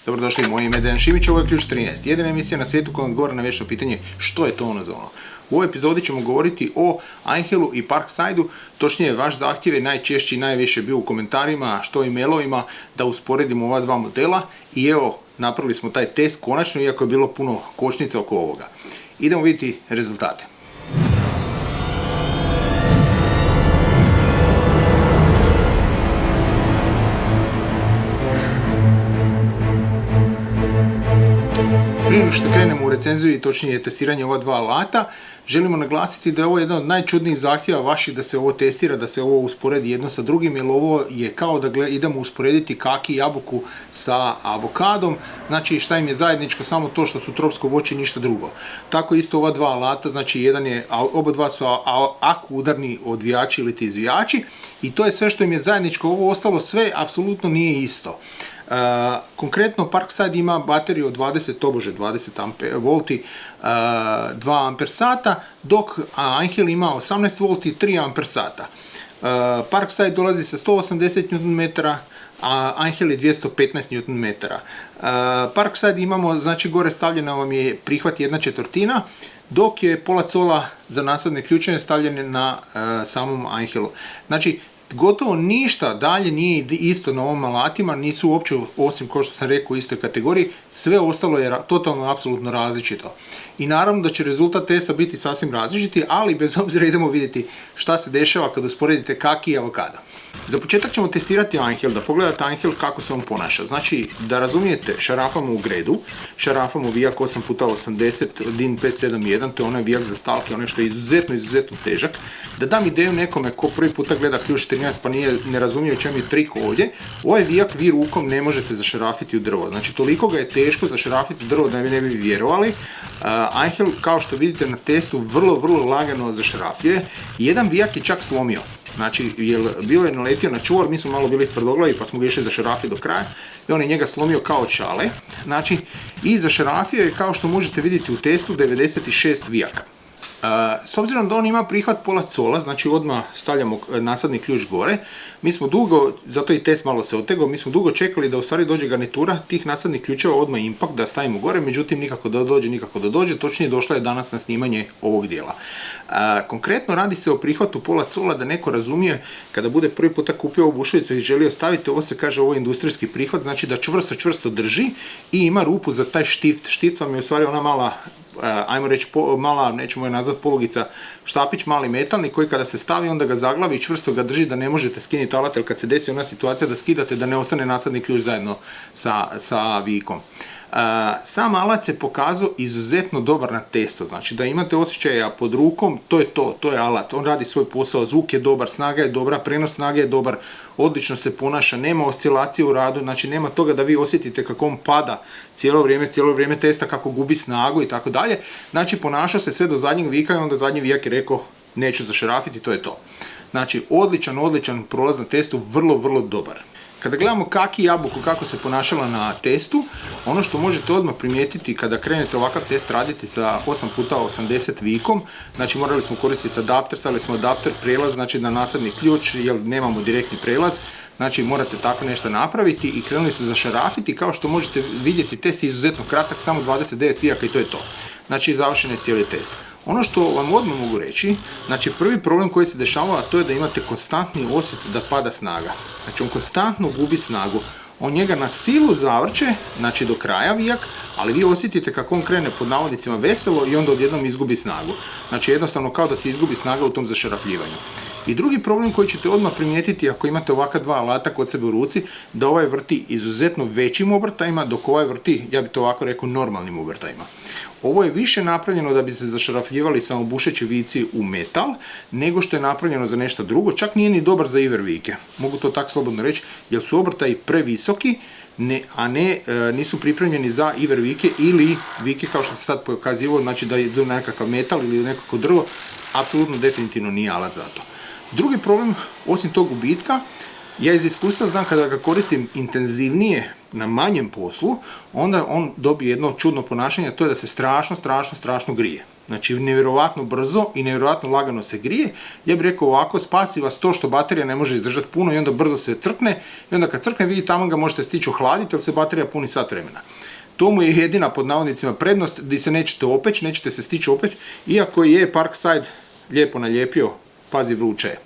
Dobrodošli, moje ime je Dejan Šimić, ovo je Ključ 13, jedina emisija na svijetu koja odgovara na vječno pitanje što je to ono za ono. U ovoj epizodi ćemo govoriti o Einhelu i Parksideu, točnije vaš zahtjev je najčešći i najviše bio u komentarima, što i mailovima, da usporedimo ova dva modela i evo, napravili smo taj test konačno, iako je bilo puno kočnica oko ovoga. Idemo vidjeti rezultate. Prije nego što krenemo u recenziju i točnije testiranje ova dva alata, želimo naglasiti da je ovo jedan od najčudnijih zahtjeva vaših da se ovo testira, da se ovo usporedi jedno sa drugim, jer ovo je kao da idemo usporediti kaki i jabuku sa avokadom. Znači šta im je zajedničko, samo to što su tropsko voće i ništa drugo. Tako isto ova dva alata, znači oba dva su udarni odvijači ili izvijači i to je sve što im je zajedničko, ovo ostalo sve apsolutno nije isto. Konkretno Parkside ima bateriju od 20 volti, 2 amper sata, dok Einhel ima 18 volti, 3 amper sata. Parkside dolazi sa 180 Nm, a Einhel je 215 Nm. Parkside imamo, znači gore stavljena vam je prihvat 1/4, dok je pola cola za nasadne ključeve stavljene na samom Einhelu. Znači, gotovo ništa dalje nije isto na ovim alatima, nisu uopće, osim kao što sam rekao, u istoj kategoriji, sve ostalo je totalno, apsolutno različito. I naravno da će rezultat testa biti sasvim različiti, ali bez obzira idemo vidjeti šta se dešava kad usporedite kaki i avokada. Za početak ćemo testirati Einhel, da pogledate Einhel kako se on ponaša. Znači, da razumijete, šarafamo u gredu, šarafamo vijak 8x80 DIN 571, to je onaj vijak za stalke, onaj što je izuzetno težak. Da dam ideju nekome ko prvi puta gleda Ključ 13 pa ne razumije o čem je trik ovdje, ovaj vijak vi rukom ne možete zašarafiti u drvo. Znači, toliko ga je teško zašarafiti u drvo da vi ne bi vjerovali. Einhel, kao što vidite na testu, vrlo lagano zašarafljuje. Jedan vijak je čak slomio. Znači, bio je naletio na čuvar, mi smo malo bili tvrdoglavi pa smo ga išli zašarafiti do kraja i on je njega slomio kao od šale. Znači, i zašarafio je, kao što možete vidjeti u testu, 96 vijaka. S obzirom da on ima prihvat pola cola, znači odmah stavljamo nasadni ključ gore, mi smo dugo, zato i test malo se otegao, mi smo dugo čekali da u stvari dođe garnitura tih nasadnih ključeva, odmah impact da stavimo gore, međutim nikako da dođe, točnije došla je danas na snimanje ovog dijela. Konkretno radi se o prihvatu pola cola, da neko razumije kada bude prvi puta kupio ovu bušilicu i želio staviti, ovo se kaže, ovo je industrijski prihvat, znači da čvrsto drži i ima rupu za taj štift. Štift vam je u stvari ona mala, ajmo reći mala, nećemo je nazvati polugica, štapić mali metalni koji kada se stavi onda ga zaglavi i čvrsto ga drži da ne možete skinuti alat, jer kad se desi ona situacija da skidate da ne ostane nasadni ključ zajedno sa vikom. Sam alat se pokazao izuzetno dobar na testu, znači da imate osjećaja pod rukom, to je alat, on radi svoj posao, zvuk je dobar, snaga je dobra, prenos snage je dobar, odlično se ponaša, nema oscilacije u radu, znači nema toga da vi osjetite kako on pada cijelo vrijeme testa, kako gubi snagu i tako dalje. Znači ponašao se sve do zadnjeg vika i onda zadnji vijak je rekao neću zašarafiti, to je to. Znači odličan prolaz na testu, vrlo dobar. Kada gledamo kaki i jabuku kako se ponašala na testu, ono što možete odmah primijetiti kada krenete ovakav test raditi sa 8x80 vikom, znači morali smo koristiti adapter, stavili smo adapter, prelaz, znači na nasadni ključ jer nemamo direktni prelaz, znači morate tako nešto napraviti i krenuli smo zašarafiti. Kao što možete vidjeti, test je izuzetno kratak, samo 29 vijaka i to je to. Znači završen je cijeli test. Ono što vam odmah mogu reći, znači prvi problem koji se dešava, a to je da imate konstantni osjet da pada snaga. Znači on konstantno gubi snagu. On njega na silu zavrće, znači do kraja vijak, ali vi osjetite kako on krene pod navodnicima veselo i onda odjednom izgubi snagu. Znači jednostavno kao da se izgubi snaga u tom zašarafljivanju. I drugi problem koji ćete odmah primijetiti ako imate ovakva dva alata kod sebe u ruci, da ovaj vrti izuzetno većim obrtajima, dok ovaj vrti, ja bih to ovako rekao, normalnim obrtajima. Ovo je više napravljeno da bi se zašarafljivali samo bušeći vici u metal, nego što je napravljeno za nešto drugo. Čak nije ni dobar za iver vike, mogu to tako slobodno reći, jer su obrtaji previsoki, nisu pripremljeni za iver vike ili vike kao što se sad pokazivo, znači da idu nekakav metal ili nekako drvo, apsolutno definitivno nije alat za to. Drugi problem, osim tog gubitka, ja iz iskustva znam kada ga koristim intenzivnije na manjem poslu, onda on dobije jedno čudno ponašanje, to je da se strašno grije. Znači nevjerojatno brzo i nevjerojatno lagano se grije. Ja bih rekao ovako, spasi vas to što baterija ne može izdržati puno i onda brzo se crkne i onda kad crkne vi tamo ga možete stići ohladiti jer se baterija puni sat vremena. To mu je jedina pod navodnicima prednost gdje se nećete opeći, nećete se stići opeći, iako je Parkside lijepo nalijepio, pazi vruće je.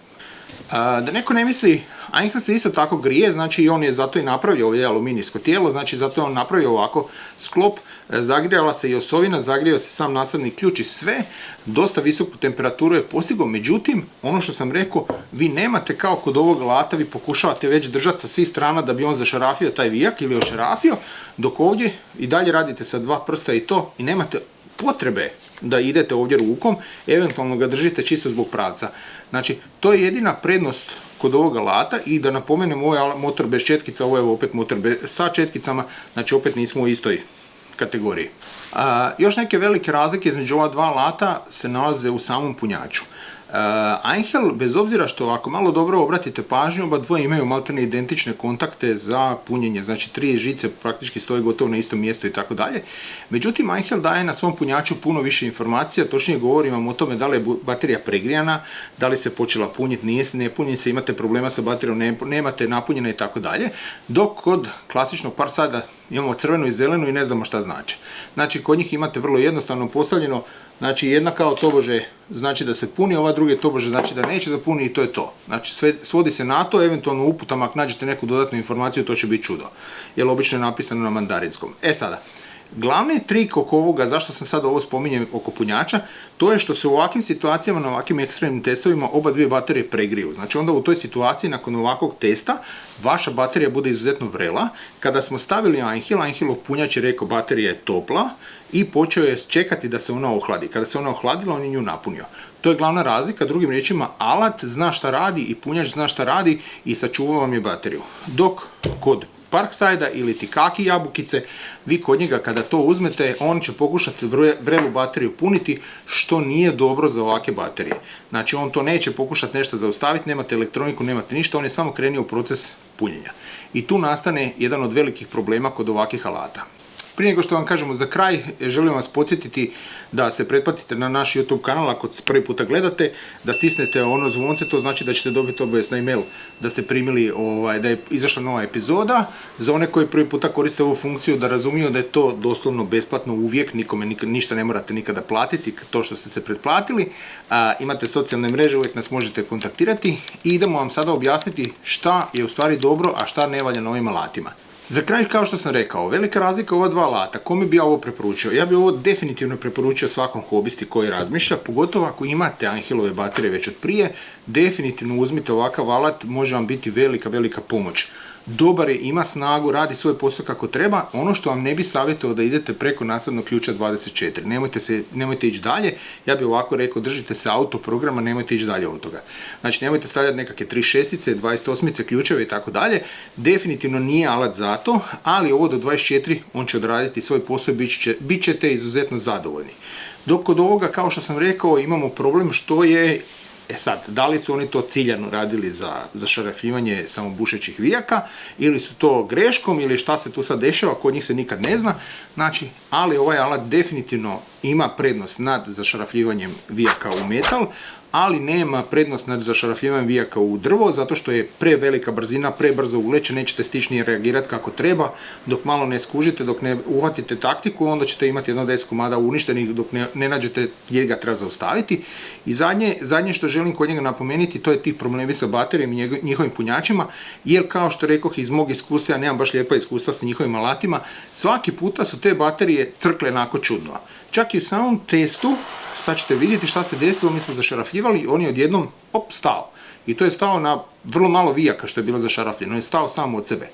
Da neko ne misli, Einhell se isto tako grije, znači on je zato i napravio ovo aluminijsko tijelo, znači zato je on napravio ovako sklop, zagrijala se i osovina, zagrijao se sam nasadni ključ i sve, dosta visoku temperaturu je postigao, međutim, ono što sam rekao, vi nemate kao kod ovog alata, vi pokušavate već držati sa svih strana da bi on zašarafio taj vijak ili ošarafio, dok ovdje i dalje radite sa dva prsta i to i nemate potrebe da idete ovdje rukom, eventualno ga držite čisto zbog pravca. Znači, to je jedina prednost kod ovog alata i da napomenem, ovo je motor bez četkica, ovo je opet motor sa četkicama, znači opet nismo u istoj kategoriji. Još neke velike razlike između ova dva alata se nalaze u samom punjaču. Einhell, bez obzira što ako malo dobro obratite pažnju, oba dvoje imaju maltene identične kontakte za punjenje, znači 3 žice praktički stoje gotovo na istom mjestu i tako dalje. Međutim, Einhell daje na svom punjaču puno više informacija, točnije govori vam o tome da li je baterija pregrijana, da li se počela punjiti, ne punji se, imate problema sa baterijom, nemate napunjena i tako dalje, dok kod klasičnog Parksida imamo crvenu i zelenu i ne znamo šta znači. Znači, kod njih imate vrlo jednostavno postavljeno, znači jedna kao tobože znači da se puni, ova druga tobože znači da neće da puni i to je to. Znači svodi se na to, eventualno uputama ako nađete neku dodatnu informaciju to će biti čudo. Jer obično je napisano na mandarinskom. Sada, glavni trik oko ovoga, zašto sam sad ovo spominjem oko punjača, to je što se u ovakvim situacijama, na ovakvim ekstremnim testovima, oba dvije baterije pregriju. Znači onda u toj situaciji, nakon ovakvog testa, vaša baterija bude izuzetno vrela. Kada smo stavili Einhellov punjač je rekao baterija je topla i počeo je čekati da se ona ohladi. Kada se ona ohladila, on je nju napunio. To je glavna razlika, drugim riječima, alat zna šta radi i punjač zna šta radi i sačuva vam je bateriju. Dok kod Parksida ili ti kaki jabukice, vi kod njega kada to uzmete, on će pokušati vrelu bateriju puniti, što nije dobro za ovake baterije. Znači on to neće pokušati nešto zaustaviti, nemate elektroniku, nemate ništa, on je samo krenio u proces punjenja. I tu nastane jedan od velikih problema kod ovakvih alata. Prije nego što vam kažemo za kraj, želim vas podsjetiti da se pretplatite na naš YouTube kanal ako prvi puta gledate, da stisnete ono zvonce, to znači da ćete dobiti obavijest na email da ste primili da je izašla nova epizoda. Za one koji prvi puta koriste ovu funkciju da razumiju da je to doslovno besplatno uvijek, nikome ništa ne morate nikada platiti, to što ste se pretplatili. Imate socijalne mreže, uvijek nas možete kontaktirati i idemo vam sada objasniti šta je u stvari dobro, a šta ne valja na ovim alatima. Za kraj, kao što sam rekao, velika razlika ova dva alata, kome bi ja ovo preporučio? Ja bi ovo definitivno preporučio svakom hobisti koji razmišlja, pogotovo ako imate Einhellove baterije već od prije, definitivno uzmite ovakav alat, može vam biti velika pomoć. Dobar je, ima snagu, radi svoj posao kako treba. Ono što vam ne bi savjetovao da idete preko nasadnog ključa 24. Nemojte ići dalje. Ja bih ovako rekao, držite se autoprograma, nemojte ići dalje od toga. Znači, nemojte stavljati nekakve 36-ice, 28-ice ključeve i tako dalje. Definitivno nije alat za to, ali ovo do 24 on će odraditi svoj posao i bit ćete izuzetno zadovoljni. Dok kod ovoga, kao što sam rekao, imamo problem što je sad, da li su oni to ciljano radili za šarafljivanje samobušećih vijaka ili su to greškom ili šta se tu sad dešava, kod njih se nikad ne zna. Znači, ali ovaj alat definitivno ima prednost nad zašarafljivanjem vijaka u metal, ali nema prednost nad zašarafljivanjem vijaka u drvo, zato što je prevelika brzina, prebrzo uleće, nećete stići ni reagirati kako treba, dok malo ne skužite, dok ne uhvatite taktiku, onda ćete imati jedno 10 komada uništenih dok ne nađete gdje ga treba zaustaviti. I zadnje što želim kod njega napomenuti, to je ti problemi sa baterijom i njihovim punjačima, jer kao što rekoh iz mog iskustva, ja nemam baš lijepa iskustva sa njihovim alatima, svaki puta su te baterije crkle onako čudno. Čak i u samom testu, sad ćete vidjeti šta se desilo, mi smo zašarafljivali, on je odjednom stao. I to je stao na vrlo malo vijaka što je bilo zašarafljeno, on je stao samo od sebe.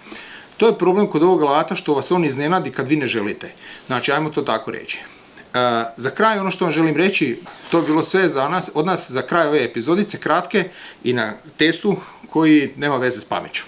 To je problem kod ovog alata što vas on iznenadi kad vi ne želite. Znači, ajmo to tako reći. Za kraj, ono što vam želim reći, to je bilo sve od nas za kraj ove epizodice, kratke i na testu koji nema veze s pameću.